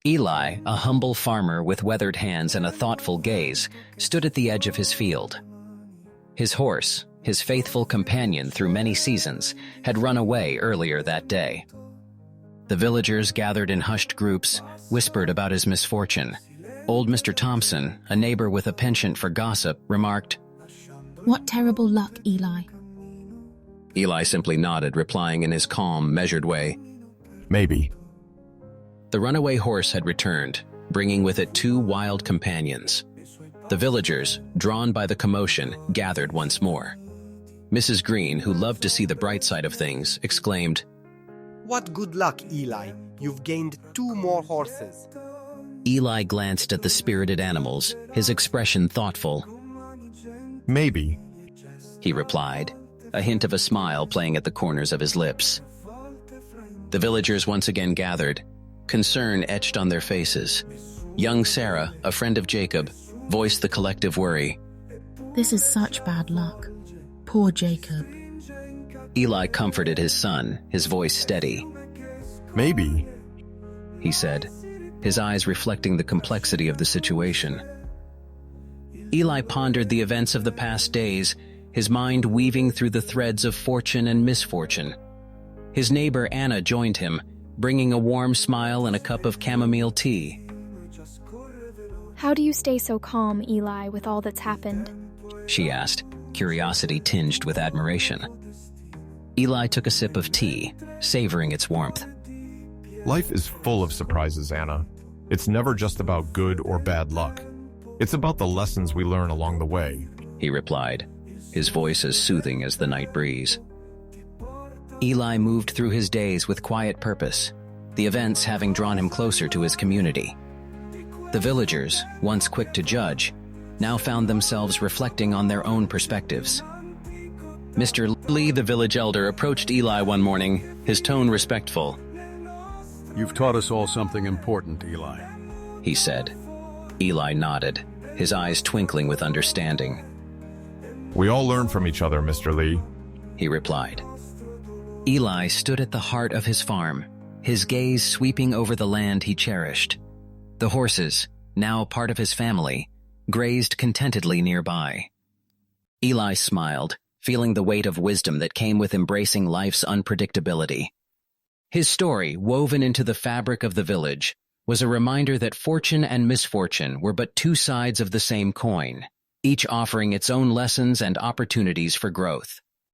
Eli, a humble farmer with weathered hands and a thoughtful gaze, stood at the edge of his field. His horse, his faithful companion through many seasons, had run away earlier that day. The villagers gathered in hushed groups, whispered about his misfortune. Old Mr. Thompson, a neighbor with a penchant for gossip, remarked, "What terrible luck, Eli." Eli simply nodded, replying in his calm, measured way, "Maybe." The runaway horse had returned, bringing with it two wild companions. The villagers, drawn by the commotion, gathered once more. Mrs. Green, who loved to see the bright side of things, exclaimed, "What good luck, Eli! You've gained two more horses." Eli glanced at the spirited animals, his expression thoughtful. "Maybe," he replied, a hint of a smile playing at the corners of his lips. The villagers once again gathered, concern etched on their faces. Young Sarah, a friend of Jacob, voiced the collective worry. "This is such bad luck. Poor Jacob." Eli comforted his son, his voice steady. "Maybe," he said, his eyes reflecting the complexity of the situation. Eli pondered the events of the past days, his mind weaving through the threads of fortune and misfortune. His neighbor Anna joined him, bringing a warm smile and a cup of chamomile tea. "How do you stay so calm, Eli, with all that's happened?" she asked, curiosity tinged with admiration. Eli took a sip of tea, savoring its warmth. "Life is full of surprises, Anna. It's never just about good or bad luck. It's about the lessons we learn along the way," he replied, his voice as soothing as the night breeze. Eli moved through his days with quiet purpose, the events having drawn him closer to his community. The villagers, once quick to judge, now found themselves reflecting on their own perspectives. Mr. Lee, the village elder, approached Eli one morning, his tone respectful. "You've taught us all something important, Eli," he said. Eli nodded, his eyes twinkling with understanding. "We all learn from each other, Mr. Lee," he replied. Eli stood at the heart of his farm, his gaze sweeping over the land he cherished. The horses, now part of his family, grazed contentedly nearby. Eli smiled, feeling the weight of wisdom that came with embracing life's unpredictability. His story, woven into the fabric of the village, was a reminder that fortune and misfortune were but two sides of the same coin, each offering its own lessons and opportunities for growth.